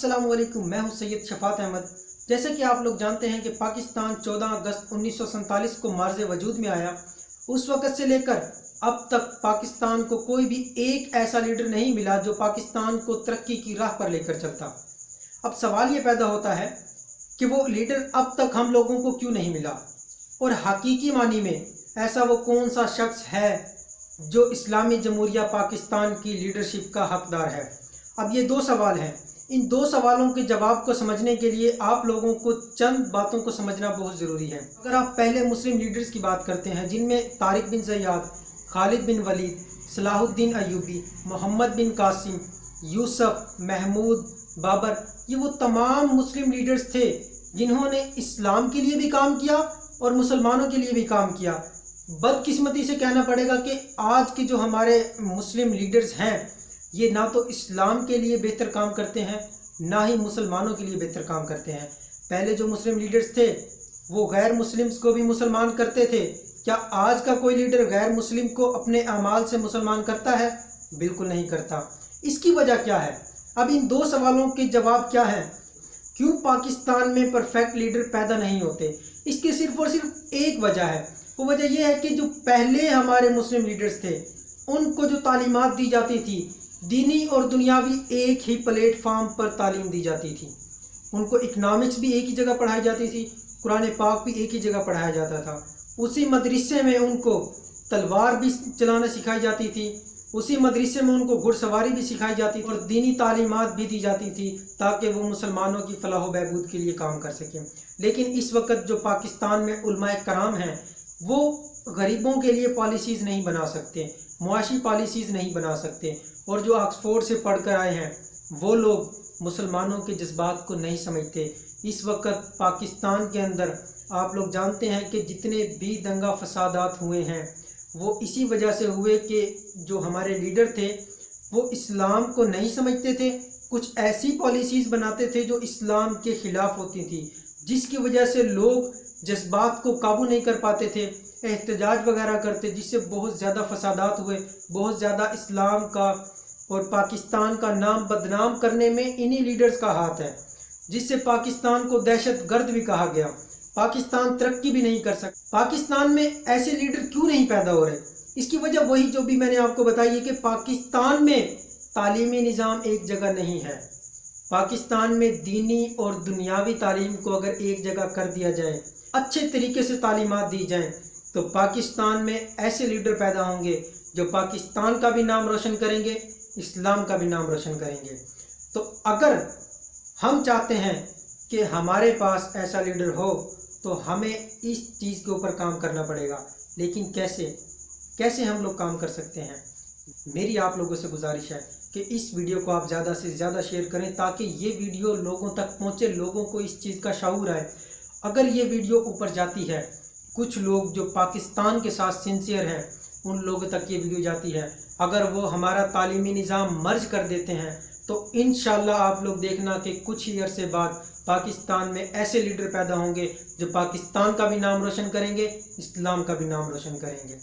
अस्सलाम वालेकुम, मैं हूं सैयद शफात अहमद। जैसे कि आप लोग जानते हैं कि पाकिस्तान 14 अगस्त 1947 को मार्ज़ वजूद में आया। उस वक़्त से लेकर अब तक पाकिस्तान को कोई भी एक ऐसा लीडर नहीं मिला जो पाकिस्तान को तरक्की की राह पर लेकर चलता। अब सवाल ये पैदा होता है कि वो लीडर अब तक हम लोगों को क्यों नहीं मिला, और हकीकी मानी में ऐसा वो कौन सा शख्स है जो इस्लामी जमहूरिया पाकिस्तान की लीडरशिप का हकदार है। अब ये दो सवाल हैं। इन दो सवालों के जवाब को समझने के लिए आप लोगों को चंद बातों को समझना बहुत ज़रूरी है। अगर आप पहले मुस्लिम लीडर्स की बात करते हैं जिनमें तारिक बिन ज़ियाद, खालिद बिन वलीद, सलाहुद्दीन अय्यूबी, मोहम्मद बिन कासिम, यूसुफ, महमूद, बाबर, ये वो तमाम मुस्लिम लीडर्स थे जिन्होंने इस्लाम के लिए भी काम किया और मुसलमानों के लिए भी काम किया। बदकिस्मती से कहना पड़ेगा कि आज के जो हमारे मुस्लिम लीडर्स हैं ये ना तो इस्लाम के लिए बेहतर काम करते हैं, ना ही मुसलमानों के लिए बेहतर काम करते हैं। पहले जो मुस्लिम लीडर्स थे वो गैर मुस्लिम्स को भी मुसलमान करते थे। क्या आज का कोई लीडर गैर मुस्लिम को अपने अमाल से मुसलमान करता है? बिल्कुल नहीं करता। इसकी वजह क्या है? अब इन दो सवालों के जवाब क्या है? क्यों पाकिस्तान में परफेक्ट लीडर पैदा नहीं होते? इसकी सिर्फ और सिर्फ एक वजह है। वो वजह यह है कि जो पहले हमारे मुस्लिम लीडर्स थे उनको जो तालीमात दी जाती थी, दीनी और दुनियावी एक ही प्लेटफार्म पर तालीम दी जाती थी। उनको इकनॉमिक्स भी एक ही जगह पढ़ाई जाती थी, कुरान पाक भी एक ही जगह पढ़ाया जाता था। उसी मदरसे में उनको तलवार भी चलाना सिखाई जाती थी, उसी मदरसे में उनको घुड़सवारी भी सिखाई जाती थी और दीनी तालीमात भी दी जाती थी ताकि वो मुसलमानों की फलाह बहबूद के लिए काम कर सकें। लेकिन इस वक्त जो पाकिस्तान में उलमाए कराम हैं वो गरीबों के लिए पॉलिसीज़ नहीं बना सकते, मुआशी पॉलिसीज़ नहीं बना सकते, और जो ऑक्सफोर्ड से पढ़ कर आए हैं वो लोग मुसलमानों के जज्बात को नहीं समझते। इस वक्त पाकिस्तान के अंदर आप लोग जानते हैं कि जितने भी दंगा फसादात हुए हैं वो इसी वजह से हुए कि जो हमारे लीडर थे वो इस्लाम को नहीं समझते थे, कुछ ऐसी पॉलिसीज़ बनाते थे जो इस्लाम के ख़िलाफ़ होती थी, जिसकी वजह से लोग जज्बात को काबू नहीं कर पाते थे, एहतजाज वगैरह करते, जिससे बहुत ज़्यादा फसादात हुए। बहुत ज़्यादा इस्लाम का और पाकिस्तान का नाम बदनाम करने में इन्हीं लीडर्स का हाथ है, जिससे पाकिस्तान को दहशत गर्द भी कहा गया। पाकिस्तान तरक्की भी नहीं कर सकता। पाकिस्तान में ऐसे लीडर क्यों नहीं पैदा हो रहे? इसकी वजह वही जो भी मैंने आपको बताई है कि पाकिस्तान में तालीमी निज़ाम एक जगह नहीं है। पाकिस्तान में दीनी और दुनियावी तालीम को अगर एक जगह कर दिया जाए, अच्छे तरीके से तालीमात दी जाएँ, तो पाकिस्तान में ऐसे लीडर पैदा होंगे जो पाकिस्तान का भी नाम रोशन करेंगे, इस्लाम का भी नाम रोशन करेंगे। तो अगर हम चाहते हैं कि हमारे पास ऐसा लीडर हो तो हमें इस चीज़ के ऊपर काम करना पड़ेगा। लेकिन कैसे हम लोग काम कर सकते हैं? मेरी आप लोगों से गुजारिश है कि इस वीडियो को आप ज़्यादा से ज़्यादा शेयर करें ताकि ये वीडियो लोगों तक पहुँचे, लोगों को इस चीज़ का शऊर आए। अगर ये वीडियो ऊपर जाती है, कुछ लोग जो पाकिस्तान के साथ सिंसियर हैं उन लोगों तक ये वीडियो जाती है, अगर वो हमारा तालीमी निज़ाम मर्ज कर देते हैं तो इंशाल्लाह आप लोग देखना कि कुछ ही अरसे बाद पाकिस्तान में ऐसे लीडर पैदा होंगे जो पाकिस्तान का भी नाम रोशन करेंगे, इस्लाम का भी नाम रोशन करेंगे।